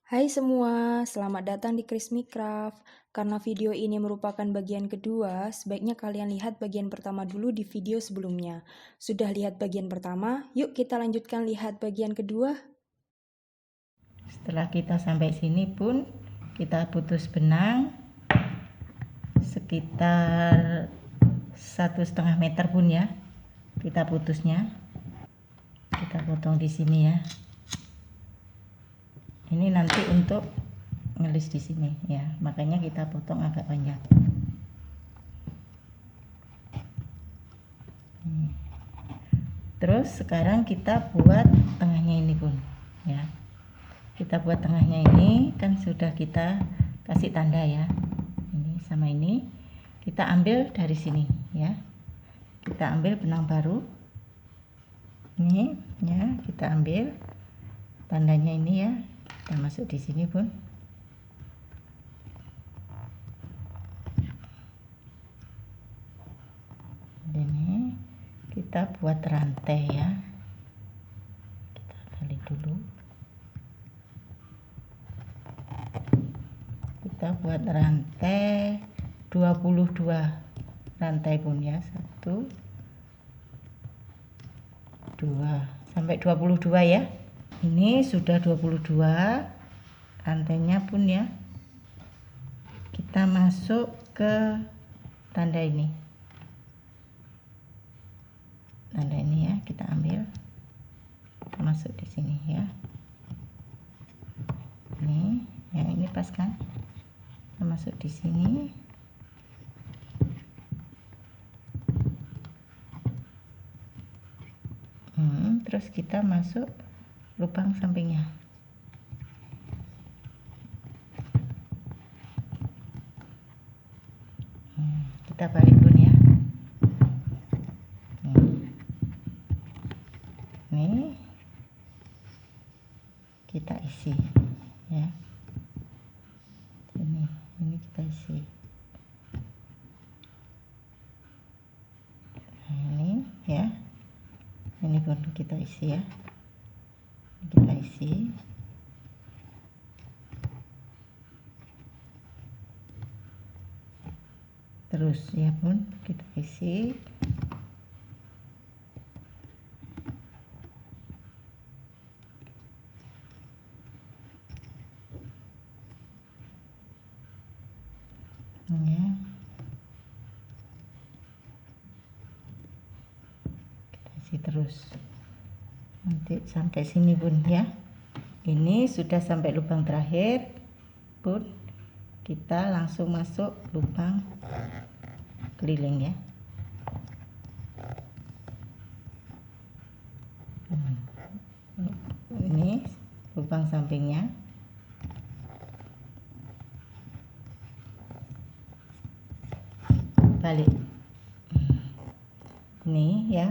Hai semua, selamat datang di Krismi Craft. Karena video ini merupakan bagian kedua, sebaiknya kalian lihat bagian pertama dulu di video sebelumnya. Sudah lihat bagian pertama? Yuk kita lanjutkan lihat bagian kedua. Setelah kita sampai sini pun kita putus benang sekitar 1,5 meter pun ya, kita putusnya. Kita potong di sini ya. Ini nanti untuk ngelis di sini ya, makanya kita potong agak panjang. Terus sekarang kita buat tengahnya ini pun ya. Kita buat tengahnya ini kan sudah kita kasih tanda ya. Ini sama ini kita ambil dari sini ya. Kita ambil benang baru. Ini ya, kita ambil tandanya ini ya. Kita masuk di sini pun. Ini kita buat rantai ya. Kita tali dulu. Kita buat rantai 22 rantai pun ya. 1 2 sampai 22 ya. Ini sudah 22 rantainya pun ya. Kita masuk ke tanda ini. Tanda ini ya, kita ambil. Kita masuk di sini ya. Ini, yang ini pas kan? Kita masuk di sini. Terus kita masuk lubang sampingnya. Kita balik pun ya. Ini kita isi ya. Ini kita isi. Nah, ini ya. Ini pun kita isi ya. Kita isi. Terus ya pun kita isi. Ya. Terus nanti sampai sini pun ya. Ini sudah sampai lubang terakhir pun kita langsung masuk lubang keliling ya. Ini lubang sampingnya. Balik. Ini ya.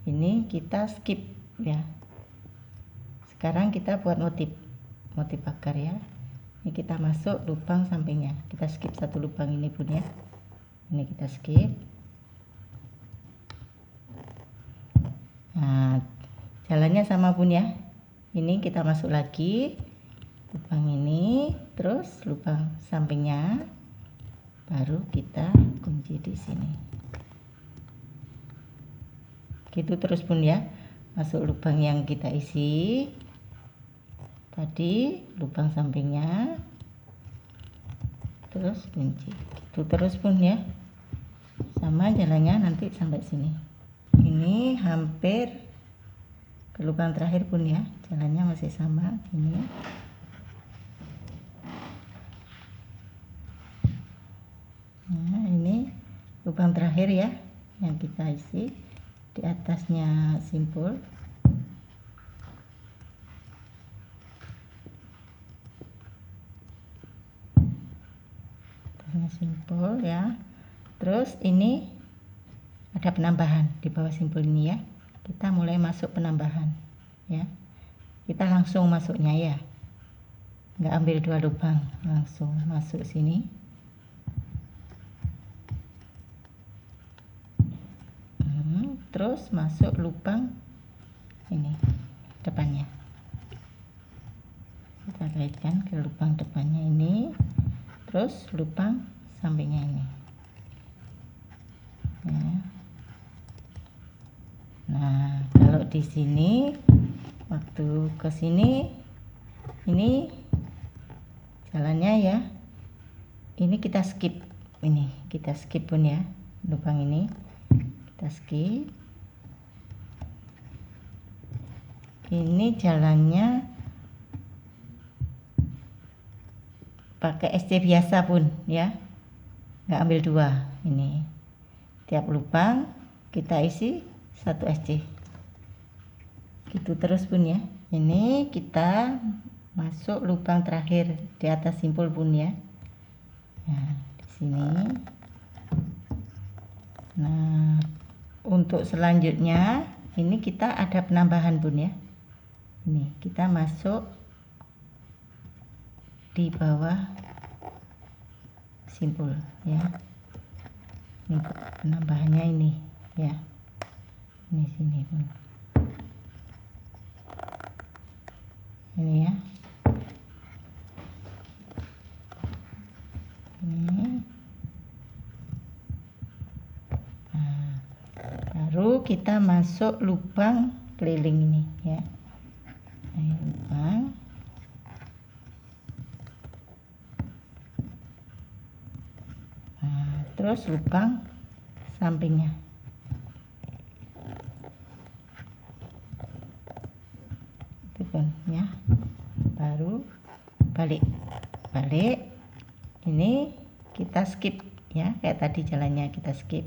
Ini kita skip ya. Sekarang kita buat motif akar ya. Ini kita masuk lubang sampingnya. Kita skip satu lubang ini pun ya. Ini kita skip. Nah, jalannya sama pun ya. Ini kita masuk lagi lubang ini, terus lubang sampingnya, baru kita kunci di sini. Gitu terus pun ya, masuk lubang yang kita isi tadi, lubang sampingnya, terus kunci. Gitu terus pun ya, sama jalannya nanti sampai sini. Ini hampir ke lubang terakhir pun ya, jalannya masih sama ini. Nah, ini lubang terakhir ya yang kita isi. Di atasnya simpul. Atasnya simpul ya. Terus ini ada penambahan di bawah simpul ini ya. Kita mulai masuk penambahan ya. Kita langsung masuknya ya. Nggak ambil dua lubang, langsung masuk sini. Terus masuk lubang ini depannya, kita kaitkan ke lubang depannya ini, terus lubang sampingnya ini ya. Nah, kalau di sini waktu ke sini ini jalannya ya, ini kita skip, pun ya, lubang ini kita skip. Ini jalannya pakai SC biasa pun ya, nggak ambil 2. Ini tiap lubang kita isi 1 SC gitu terus pun ya. Ini kita masuk lubang terakhir di atas simpul pun ya. Nah, di sini. Nah, untuk selanjutnya ini kita ada penambahan bun ya. Ini kita masuk di bawah simpul ya. Ini penambahannya ini ya. Ini sini pun. Ini ya. Ini. Nah, baru kita masuk lubang keliling ini ya. Ini lubang. Nah, terus lubang sampingnya. Itu pun ya. Baru balik. Ini kita skip ya, kayak tadi jalannya kita skip.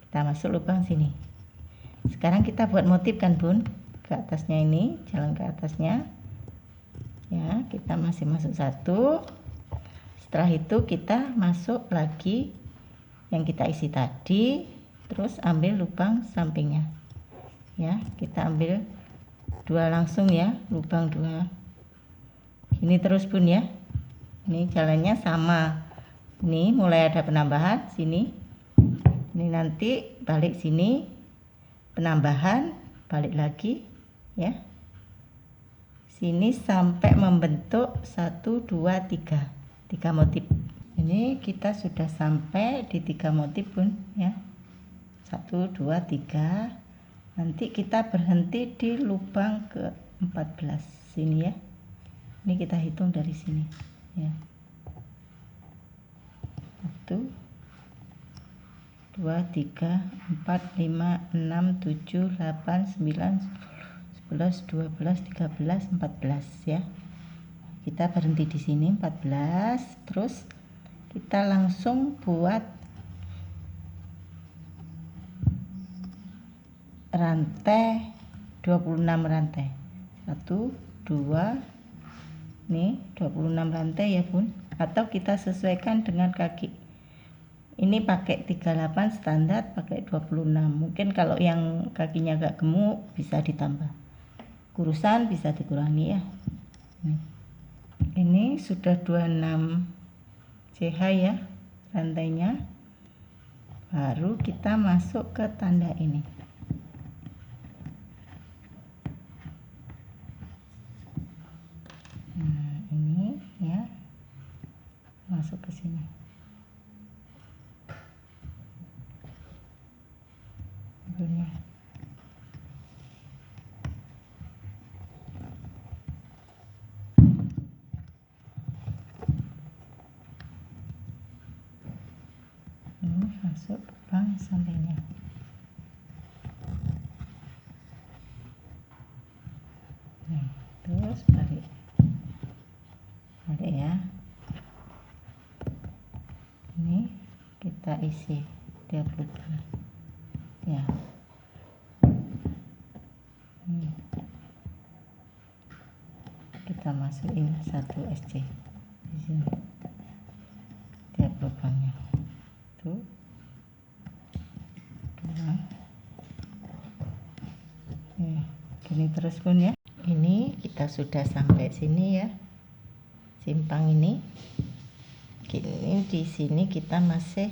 Kita masuk lubang sini. Sekarang kita buat motif kan bun, ke atasnya ini, jalan ke atasnya ya. Kita masih masuk 1. Setelah itu kita masuk lagi yang kita isi tadi, terus ambil lubang sampingnya ya. Kita ambil 2 langsung ya, lubang 2 ini terus bun ya. Ini jalannya sama, ini mulai ada penambahan sini, ini nanti balik sini, penambahan, balik lagi ya, sini sampai membentuk 1 2 3 motif. Ini kita sudah sampai di 3 motif pun ya, 1 2 3. Nanti kita berhenti di lubang ke 14 sini ya. Ini kita hitung dari sini ya. 1 2 3 4 5 6 7 8 9 11 12 13 14 ya. Kita berhenti di sini 14, terus kita langsung buat rantai 26 rantai. 1 2, ini 26 rantai ya bun, atau kita sesuaikan dengan kaki. Ini pakai 38 standar, pakai 26. Mungkin kalau yang kakinya agak gemuk bisa ditambah, kurusan bisa dikurangi ya. Ini sudah 26 CH ya rantainya. Baru kita masuk ke tanda ini. Nah, ini ya, masuk ke sini. Ini masuk lubang sampingnya. Nih, terus balik ya. Ini kita isi tiap lubang ya. Kita masukin 1 SC di sini tiap lubangnya. Tuh 2. Gini terus pun ya. Ini kita sudah sampai sini ya, simpang ini. Gini di sini kita masih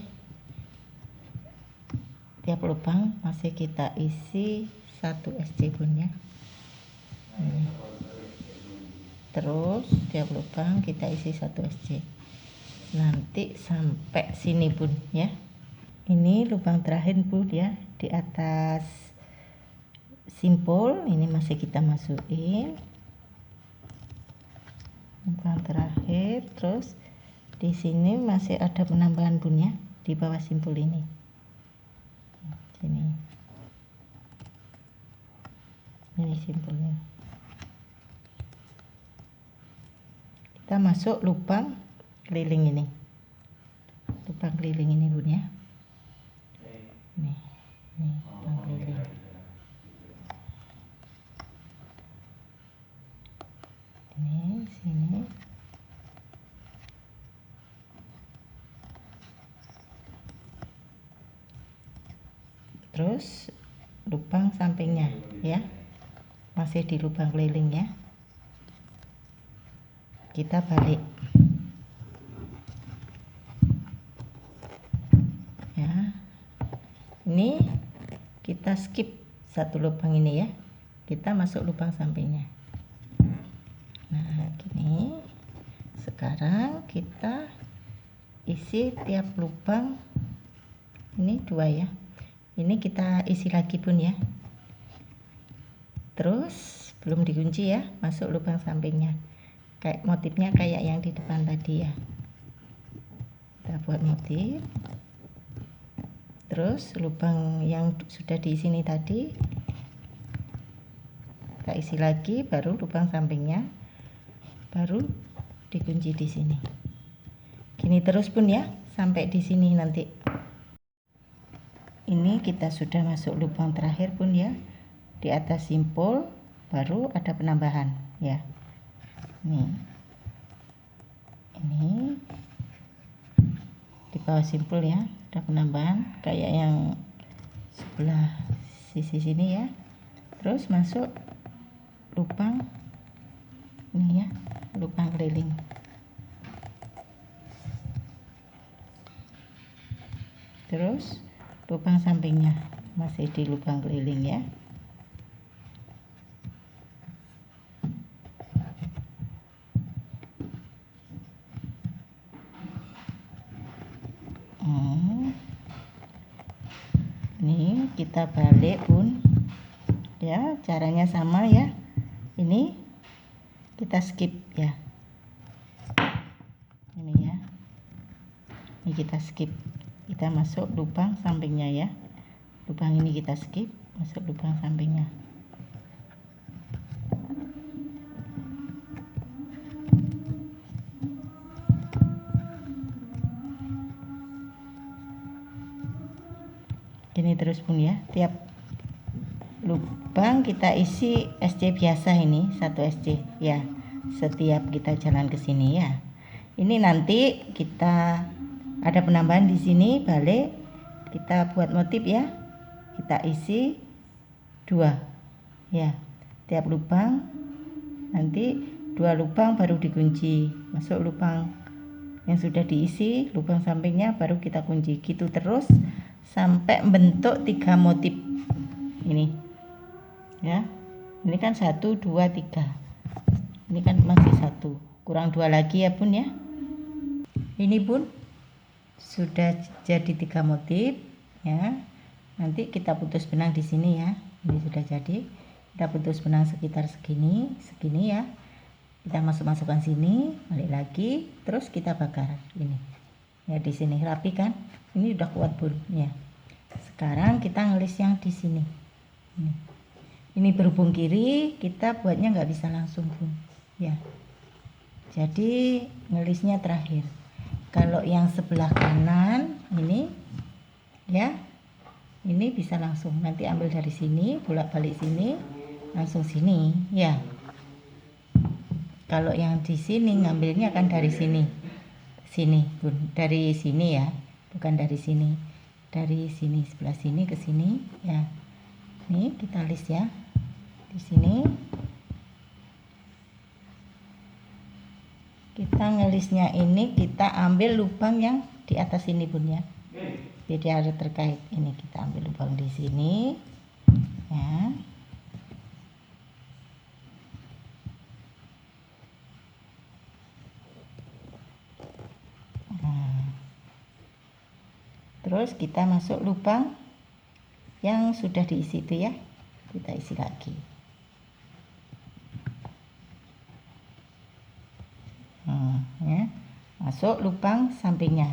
tiap lubang masih kita isi 1 SC pun ya. terus tiap lubang kita isi 1 SC nanti sampai sini Bun ya. Ini lubang terakhir Bun ya, di atas simpul ini masih kita masukin lubang terakhir. Terus di sini masih ada penambahan Bun ya, di bawah simpul ini sini, ini simpulnya. Kita masuk lubang keliling ini, lubang keliling ini Bun ya. Nih lubang keliling. Ini sini. Terus lubang sampingnya ya, masih di lubang keliling ya. Kita balik ya. Ini kita skip satu lubang ini ya, kita masuk lubang sampingnya. Nah gini, sekarang kita isi tiap lubang ini 2 ya, ini kita isi lagi Bun ya. Terus belum dikunci ya, masuk lubang sampingnya, kayak motifnya kayak yang di depan tadi ya. Kita buat motif. Terus lubang yang sudah diisi ini tadi kita isi lagi, baru lubang sampingnya, baru dikunci di sini. Gini terus Bun ya, sampai di sini nanti. Ini kita sudah masuk lubang terakhir Bun ya, di atas simpul baru ada penambahan ya. Ini di bawah simpul ya, ada penambahan kayak yang sebelah sisi sini ya. Terus masuk lubang ini ya, lubang keliling. Terus lubang sampingnya masih di lubang keliling ya. Ini kita balik Bun ya, caranya sama ya. Ini kita skip ya, ini ya, ini kita skip, kita masuk lubang sampingnya ya. Lubang ini kita skip, masuk lubang sampingnya. Gini terus Bun ya, tiap lubang kita isi SC biasa, ini 1 SC ya, setiap kita jalan ke sini ya. Ini nanti kita ada penambahan di sini, balik kita buat motif ya, kita isi 2 ya, tiap lubang nanti 2 lubang baru dikunci, masuk lubang yang sudah diisi, lubang sampingnya baru kita kunci, gitu terus sampai bentuk 3 motif ini ya. Ini kan 1 2 3, ini kan masih 1, kurang 2 lagi ya Bun ya. Ini Bun sudah jadi 3 motif ya. Nanti kita putus benang di sini ya, ini sudah jadi. Kita putus benang sekitar segini ya, kita masukkan sini, balik lagi, terus kita bakar ini ya. Di sini rapi kan, ini udah kuat Bun ya. Sekarang kita ngelis yang di sini. Ini berhubung kiri, kita buatnya nggak bisa langsung Bun ya. Jadi ngelisnya terakhir. Kalau yang sebelah kanan ini ya, ini bisa langsung, nanti ambil dari sini, bolak-balik sini, langsung sini ya. Kalau yang di sini ngambilnya kan dari sini Bun, dari sini ya, bukan dari sini, dari sini, sebelah sini ke sini ya. Ini kita list ya, di sini kita ngelisnya ini, kita ambil lubang yang di atas ini Bun ya, jadi ada terkait. Ini kita ambil lubang di sini ya, Terus kita masuk lubang yang sudah diisi itu ya, kita isi lagi. Ya, masuk lubang sampingnya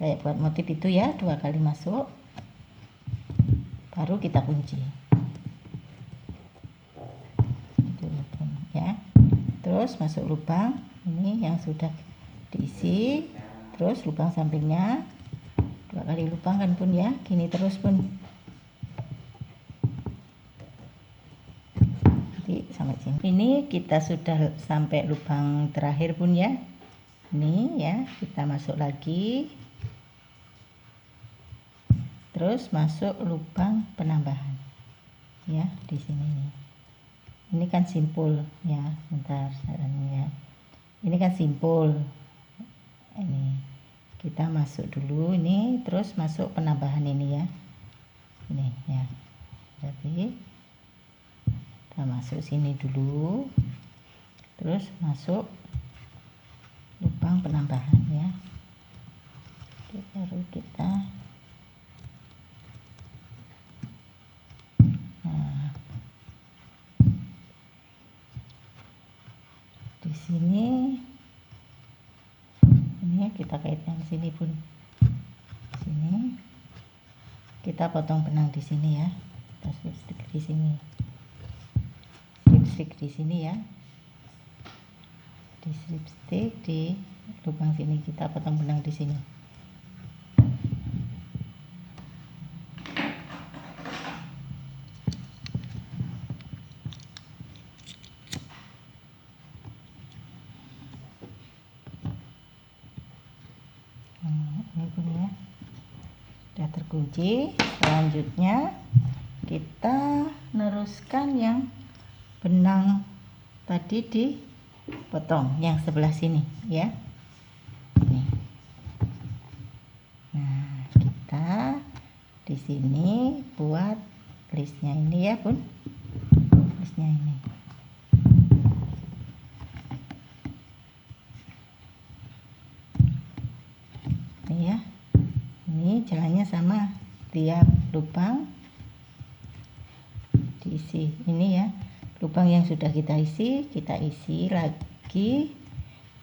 kayak buat motif itu ya, 2 kali masuk, baru kita kunci itu ya. Terus masuk lubang ini yang sudah diisi, terus lubang sampingnya 2 kali lubang kan Bun ya, gini terus Bun, nanti sampai sini. Ini kita sudah sampai lubang terakhir Bun ya. Ini ya, kita masuk lagi, terus masuk lubang penambahan ya di sini nih. Ini kan simpul ya, bentar ya. Ini kan simpul. Ini kita masuk dulu ini, terus masuk penambahan ini ya. Ini ya. Jadi kita masuk sini dulu, terus masuk lubang penambahan ya. Oke, baru kita di sini ini kita kaitkan sini Bun. Sini kita potong benang di sini ya. Kita slip stick di sini. Slip stick di sini ya. Di slip stick di lubang sini kita potong benang di sini. Ini Bun ya, sudah terkunci. Selanjutnya kita neruskan yang benang tadi dipotong yang sebelah sini ya. Nih. Nah, kita di sini buat listnya ini ya Bun, listnya ini. Ya, ini jalannya sama, tiap lubang diisi ini ya, lubang yang sudah kita isi lagi,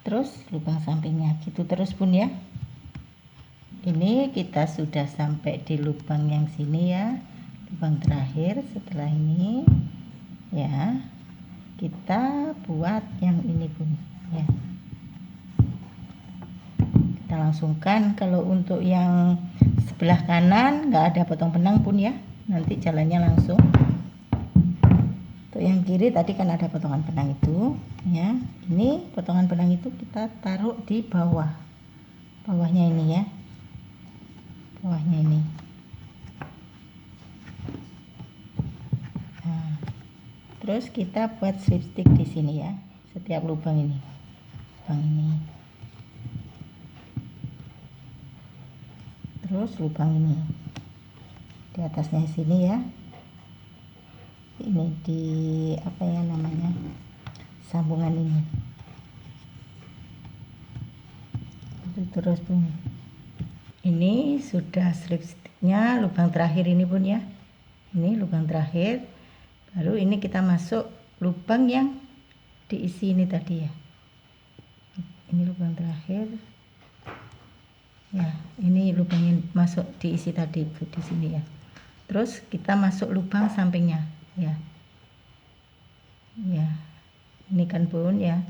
terus lubang sampingnya gitu terus Bun ya. Ini kita sudah sampai di lubang yang sini ya, lubang terakhir. Setelah ini ya, kita buat yang ini Bun ya. Kita langsungkan. Kalau untuk yang sebelah kanan nggak ada potong benang Bun ya, nanti jalannya langsung. Untuk yang kiri tadi kan ada potongan benang itu ya, ini potongan benang itu kita taruh di bawahnya ini ya, bawahnya ini. Nah, terus kita buat slip stick di sini ya, setiap lubang ini, lubang ini. Terus lubang ini di atasnya sini ya, ini di apa ya namanya, sambungan ini itu terus Bun. Ini sudah slip sticknya lubang terakhir ini Bun ya, ini lubang terakhir. Baru ini kita masuk lubang yang diisi ini tadi ya, ini lubang terakhir ya, ini lubang yang masuk diisi tadi di sini ya. Terus kita masuk lubang sampingnya ya, ya ini kan Bun ya,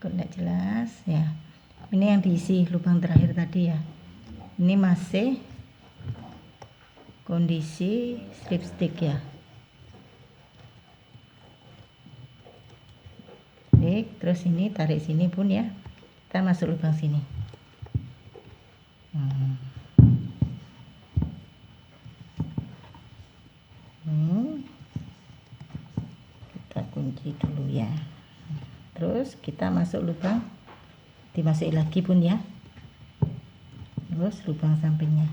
kok enggak jelas ya. Ini yang diisi lubang terakhir tadi ya, ini masih kondisi slip stick ya. Terus ini tarik sini Bun ya, kita masuk lubang sini. Kita kunci dulu ya. Terus kita masuk lubang, dimasukin lagi Bun ya. Terus lubang sampingnya.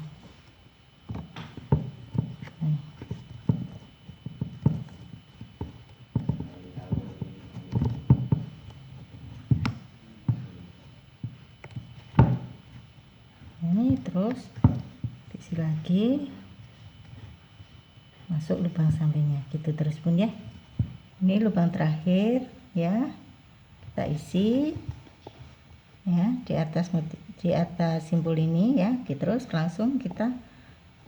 Ini terus isi lagi, masuk lubang sampingnya gitu terus Bun ya. Ini lubang terakhir ya, kita isi ya di atas simpul ini ya, terus langsung kita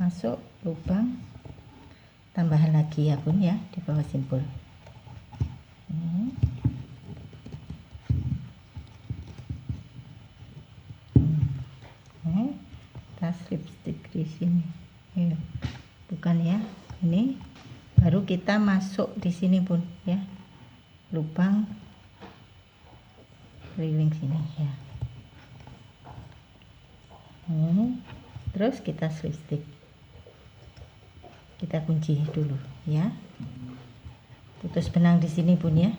masuk lubang tambahan lagi ya Bun ya, di bawah simpul ini. Kita slipstick di sini ya. Bukan ya, ini baru kita masuk di sini Bun ya, lubang keliling sini ya. Terus kita slipstick, kita kunci dulu ya, putus benang di sini Bun ya.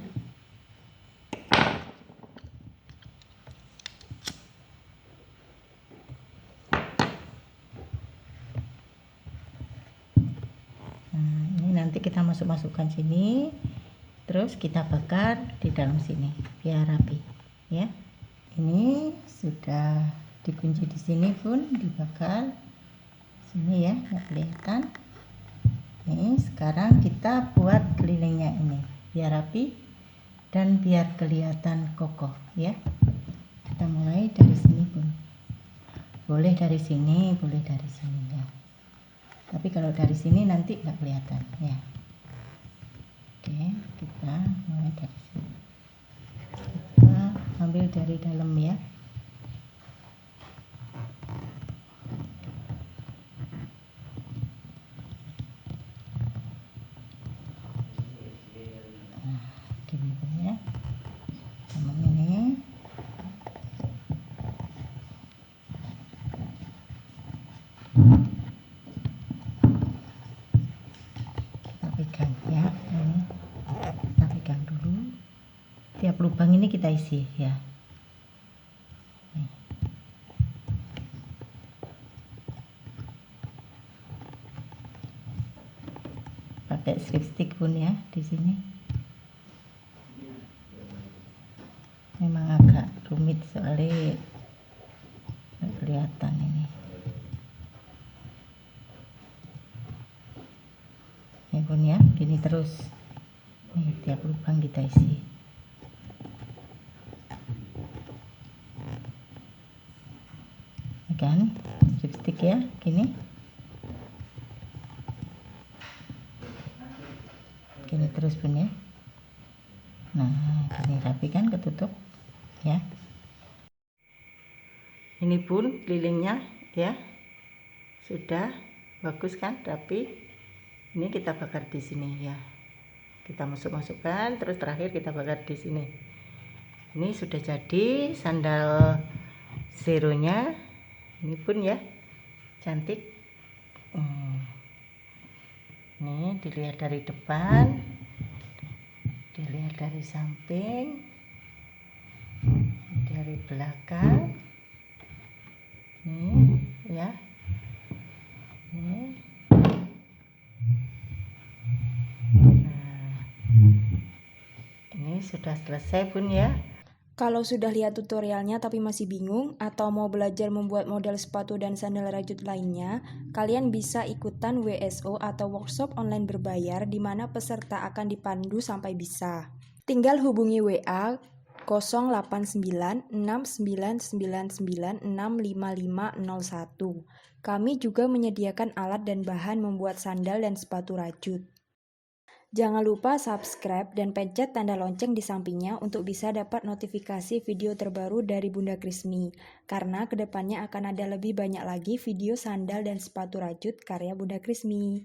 Nanti kita masukkan sini, terus kita bakar di dalam sini biar rapi ya. Ini sudah dikunci di sini Bun, dibakar sini ya, nggak kelihatan. Nih sekarang kita buat kelilingnya ini biar rapi dan biar kelihatan kokoh ya. Kita mulai dari sini Bun, boleh dari sini, boleh dari sini ya, tapi kalau dari sini nanti nggak kelihatan ya. Oke, kita mulai dari sini, kita ambil dari dalam ya. Nah, gini ya, sama ini. Pegang ya, ini kita pegang dulu, tiap lubang ini kita isi ya. Nih. Pakai slipstick Bun ya di sini. Memang agak rumit soalnya nggak kelihatan ini. Nih Bun ya, gini terus. Nih tiap lubang kita isi. Ini kan lipstick ya, gini. Gini terus Bun ya. Nah, gini rapi kan, ketutup ya. Ini Bun kelilingnya ya. Sudah bagus kan, rapi. Ini kita bakar di sini ya, kita masukkan, terus terakhir kita bakar di sini. Ini sudah jadi sandal zeronya ini Bun ya, cantik. Ini dilihat dari depan, dilihat dari samping, dari belakang nih ya. Nih. Ini sudah selesai Bun ya. Kalau sudah lihat tutorialnya tapi masih bingung atau mau belajar membuat model sepatu dan sandal rajut lainnya, kalian bisa ikutan WSO atau workshop online berbayar di mana peserta akan dipandu sampai bisa. Tinggal hubungi WA 089699965501. Kami juga menyediakan alat dan bahan membuat sandal dan sepatu rajut. Jangan lupa subscribe dan pencet tanda lonceng di sampingnya untuk bisa dapat notifikasi video terbaru dari Bunda Krismi. Karena kedepannya akan ada lebih banyak lagi video sandal dan sepatu rajut karya Bunda Krismi.